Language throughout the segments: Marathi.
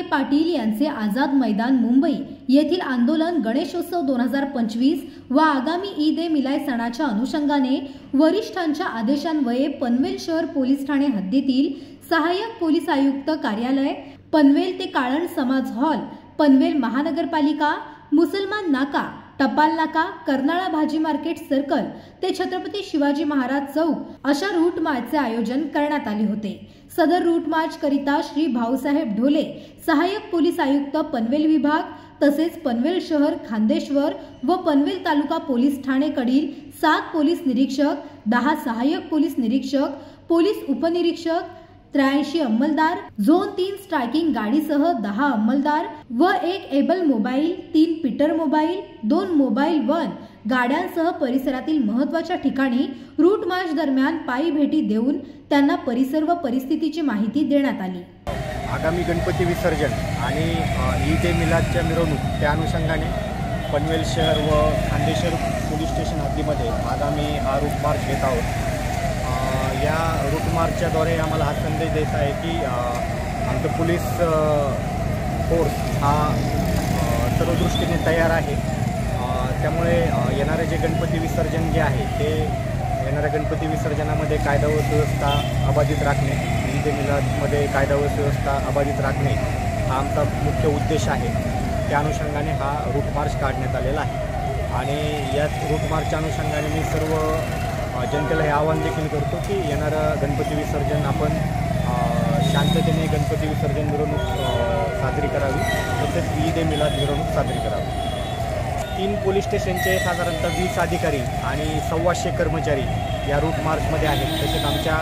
पाटील यांचे आझाद मैदान मुंबई येथील आंदोलन गणेशोत्सव 2025 व आगामी ईद ए मिलाद सणाच्या अनुषंगाने वरिष्ठांच्या आदेशान्वये पनवेल शहर पोलीस ठाणे हद्दीतील सहाय्यक पोलीस आयुक्त कार्यालय, पनवेल ते काळण समाज हॉल, पनवेल महानगरपालिका, मुसलमान नाका, टपाल नाका, कर्नाळा भाजी मार्केट सर्कल ते छत्रपती शिवाजी महाराज चौक अशा रूट मार्चचे आयोजन करण्यात आले होते। सदर रूट मार्च करिता श्री भाऊसाहेब ढोले, सहाय्यक पोलीस आयुक्त पनवेल विभाग तसेच पनवेल शहर, खांदेश्वर व पनवेल तालुका पोलीस ठाणे कडील 7 पोलीस निरीक्षक, 10 सहाय्यक पोलीस निरीक्षक, पोलीस उपनिरीक्षक, 83 अंमलदार, झोन 3 स्ट्रायकिंग गाडीसह 10 अंमलदार व 1 able mobile, 3 Peter mobile, 2 mobile van गाड्यांसह परिसरातील महत्त्वाच्या ठिकाणी रूट मार्च दरम्यान पायी भेटी देऊन त्यांना परिसर व परिस्थितीची माहिती देण्यात आली। आगामी गणपती विसर्जन आणि ईद ए मिलादच्या मिरवणूक त्या अनुषंगाने पनवेल शहर व खांदेश्वर पोलीस स्टेशन हद्दीमध्ये आगामी हा रूट मार्च घेत आहोत। या रूट मार्चच्याद्वारे आम्हाला हा संदेश द्यायचा आहे की आमचं पोलीस फोर्स हा सर्व दृष्टीने तयार आहे। त्यामुळे येणारे जे गणपती विसर्जन जे आहे ते येणाऱ्या गणपती विसर्जनामध्ये कायदा व सुव्यवस्था अबाधित राखणे, ईद ए मिलादमध्ये कायदा व सुव्यवस्था अबाधित राखणे हा आमचा मुख्य उद्देश आहे। त्या अनुषंगाने हा रूट मार्च काढण्यात आलेला आहे आणि या रूट मार्चच्या अनुषंगाने मी सर्व जनतेला हे आवाहन देखील करतो की येणारं गणपती विसर्जन आपण शांततेने गणपती विसर्जन मिरवणूक साजरी करावी, तसेच ईद ए मिलाद मिरवणूक साजरी करावी। 3 पोलीस स्टेशनचे साधारणतः 20 अधिकारी आणि 125 कर्मचारी या रूट मार्चमध्ये आहेत। तसेच आमच्या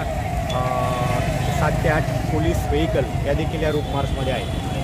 7 ते 8 पोलीस व्हेकल या देखील या रूट मार्चमध्ये आहेत।